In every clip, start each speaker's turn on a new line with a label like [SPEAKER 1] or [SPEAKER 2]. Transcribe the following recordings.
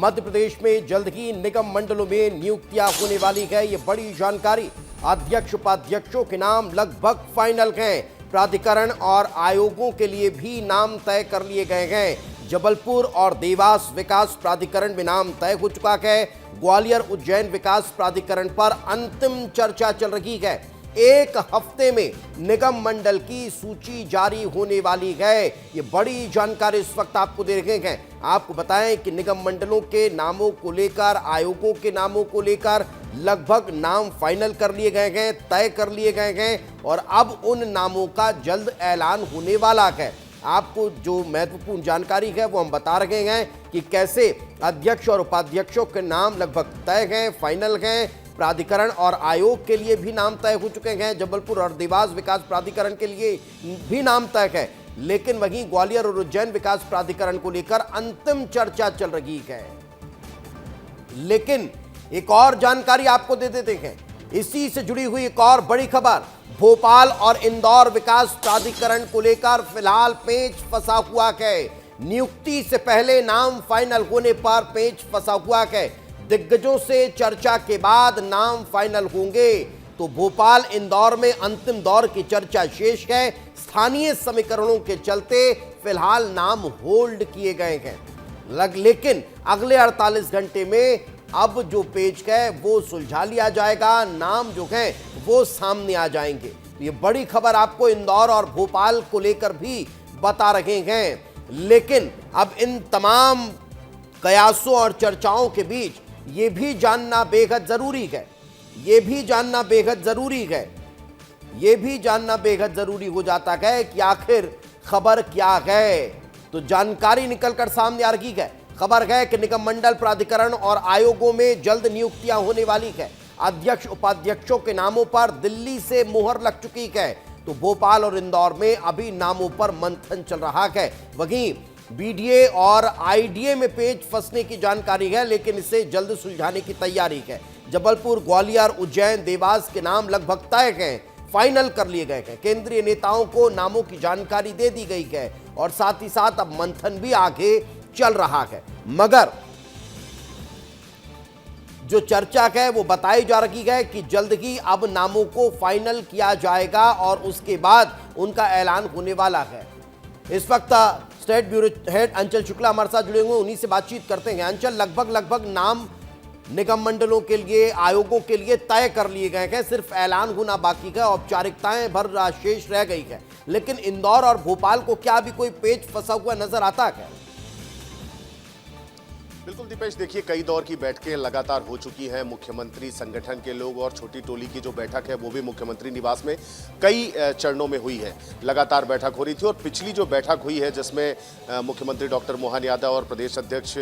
[SPEAKER 1] मध्य प्रदेश में जल्द ही निगम मंडलों में नियुक्तियां होने वाली है। ये बड़ी जानकारी। अध्यक्ष उपाध्यक्षों के नाम लगभग फाइनल हैं। प्राधिकरण और आयोगों के लिए भी नाम तय कर लिए गए हैं। जबलपुर और देवास विकास प्राधिकरण में नाम तय हो चुका है। ग्वालियर उज्जैन विकास प्राधिकरण पर अंतिम चर्चा चल रही है। एक हफ्ते में निगम मंडल की सूची जारी होने वाली है। ये बड़ी जानकारी इस वक्त आपको दे रहे हैं। आपको बताएं कि निगम मंडलों के नामों को लेकर, आयोगों के नामों को लेकर लगभग नाम फाइनल कर लिए गए हैं, तय कर लिए गए हैं और अब उन नामों का जल्द ऐलान होने वाला है। आपको जो महत्वपूर्ण जानकारी है वो हम बता रहे हैं कि कैसे अध्यक्ष और उपाध्यक्षों के नाम लगभग तय हैं, फाइनल हैं। प्राधिकरण और आयोग के लिए भी नाम तय हो चुके हैं। जबलपुर और देवास विकास प्राधिकरण के लिए भी नाम तय है, लेकिन वहीं ग्वालियर और उज्जैन विकास प्राधिकरण को लेकर अंतिम चर्चा चल रही है। लेकिन एक और जानकारी आपको दे देते हैं। इसी से जुड़ी हुई एक और बड़ी खबर। भोपाल और इंदौर विकास प्राधिकरण को लेकर फिलहाल पेच फंसा हुआ है। नियुक्ति से पहले नाम फाइनल होने पर पेच फंसा हुआ है। दिग्गजों से चर्चा के बाद नाम फाइनल होंगे तो भोपाल इंदौर में अंतिम दौर की चर्चा शेष है। स्थानीय समीकरणों के चलते फिलहाल नाम होल्ड किए गए हैं। लेकिन अगले 48 घंटे में अब जो पेच है वो सुलझा लिया जाएगा। नाम जो है वो सामने आ जाएंगे। तो ये बड़ी खबर आपको इंदौर और भोपाल को लेकर भी बता रहे हैं। लेकिन अब इन तमाम कयासों और चर्चाओं के बीच ये भी जानना बेहद जरूरी है। ये भी जानना बेहद जरूरी हो जाता है कि आखिर खबर क्या है। तो जानकारी निकलकर सामने आ रही है। खबर है कि निगम मंडल, प्राधिकरण और आयोगों में जल्द नियुक्तियां होने वाली है। अध्यक्ष उपाध्यक्षों के नामों पर दिल्ली से मुहर लग चुकी है। तो भोपाल और इंदौर में अभी नामों पर मंथन चल रहा है। वहीं बीडीए और आईडीए में पेच फंसने की जानकारी है, लेकिन इसे जल्द सुलझाने की तैयारी है। जबलपुर, ग्वालियर, उज्जैन, देवास के नाम लगभग तय हैं, फाइनल कर लिए गए हैं। केंद्रीय नेताओं को नामों की जानकारी दे दी गई है और साथ ही साथ अब मंथन भी आगे चल रहा है। मगर जो चर्चा है वो बताई जा रही है कि जल्द ही अब नामों को फाइनल किया जाएगा और उसके बाद उनका ऐलान होने वाला है। इस वक्त स्टेट ब्यूरो हेड अंचल शुक्ला हमारे साथ जुड़े हुए, उन्हीं से बातचीत करते हैं। अंचल, लगभग नाम निगम मंडलों के लिए, आयोगों के लिए तय कर लिए गए हैं, सिर्फ ऐलान होना बाकी है, औपचारिकताएं भर शेष रह गई है। लेकिन इंदौर और भोपाल को क्या अभी कोई पेच फंसा हुआ नजर आता है?
[SPEAKER 2] बिल्कुल दीपेश, देखिए कई दौर की बैठकें लगातार हो चुकी हैं। मुख्यमंत्री संगठन के लोग और छोटी टोली की जो बैठक है वो भी मुख्यमंत्री निवास में कई चरणों में हुई है। लगातार बैठक हो रही थी और पिछली जो बैठक हुई है जिसमें मुख्यमंत्री डॉक्टर मोहन यादव और प्रदेश अध्यक्ष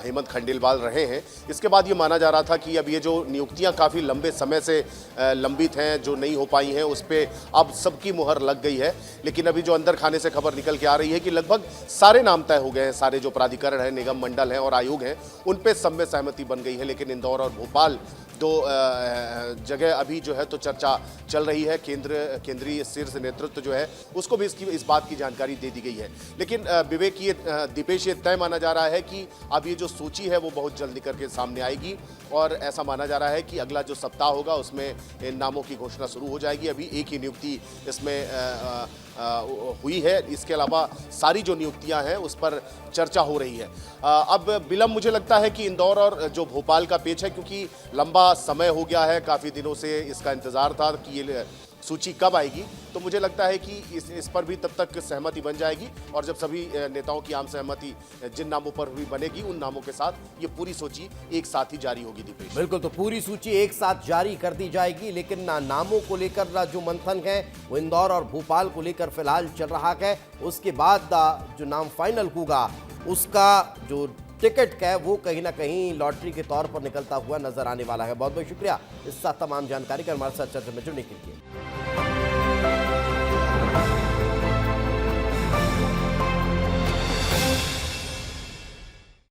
[SPEAKER 2] हेमंत खंडेलवाल रहे हैं, इसके बाद ये माना जा रहा था कि अब ये जो नियुक्तियाँ काफ़ी लंबे समय से लंबित हैं, जो नहीं हो पाई हैं, उस पर अब सबकी मुहर लग गई है। लेकिन अभी जो अंदर खाने से खबर निकल के आ रही है कि लगभग सारे नाम तय हो गए हैं। सारे जो प्राधिकरण हैं, निगम मंडल हैं और आयोग हैं, उन पे सब में सहमति बन गई है। लेकिन इंदौर और भोपाल दो जगह अभी जो है तो चर्चा चल रही है। केंद्रीय शीर्ष नेतृत्व जो है उसको भी इस बात की जानकारी दे दी गई है। लेकिन विवेक, ये दीपेश, ये तय माना जा रहा है कि अब ये जो सूची है वो बहुत जल्द निकल के सामने आएगी और ऐसा माना जा रहा है कि अगला जो सप्ताह होगा उसमें इन नामों की घोषणा शुरू हो जाएगी। अभी एक ही नियुक्ति इसमें हुई है, इसके अलावा सारी जो नियुक्तियां हैं उस पर चर्चा हो रही है। अब विलंब मुझे लगता है कि इंदौर और जो भोपाल का पेच है, क्योंकि लंबा समय हो गया है, काफ़ी दिनों से इसका इंतज़ार था कि ये सूची कब आएगी। तो मुझे लगता है कि इस पर भी तब तक सहमति बन जाएगी और जब सभी नेताओं की आम सहमति जिन नामों पर हुई बनेगी, उन नामों के साथ ये पूरी सूची एक साथ ही जारी होगी। दीपेश, बिल्कुल,
[SPEAKER 1] तो पूरी सूची एक साथ जारी कर दी जाएगी। लेकिन नामों को लेकर जो मंथन है वो इंदौर और भोपाल को लेकर फिलहाल चल रहा है। उसके बाद जो नाम फाइनल होगा उसका जो टिकट है वो कहीं ना कहीं लॉटरी के तौर पर निकलता हुआ नजर आने वाला है। बहुत बहुत शुक्रिया इस तमाम जानकारी का हमारे साथ चर्चा में जुड़ने के लिए।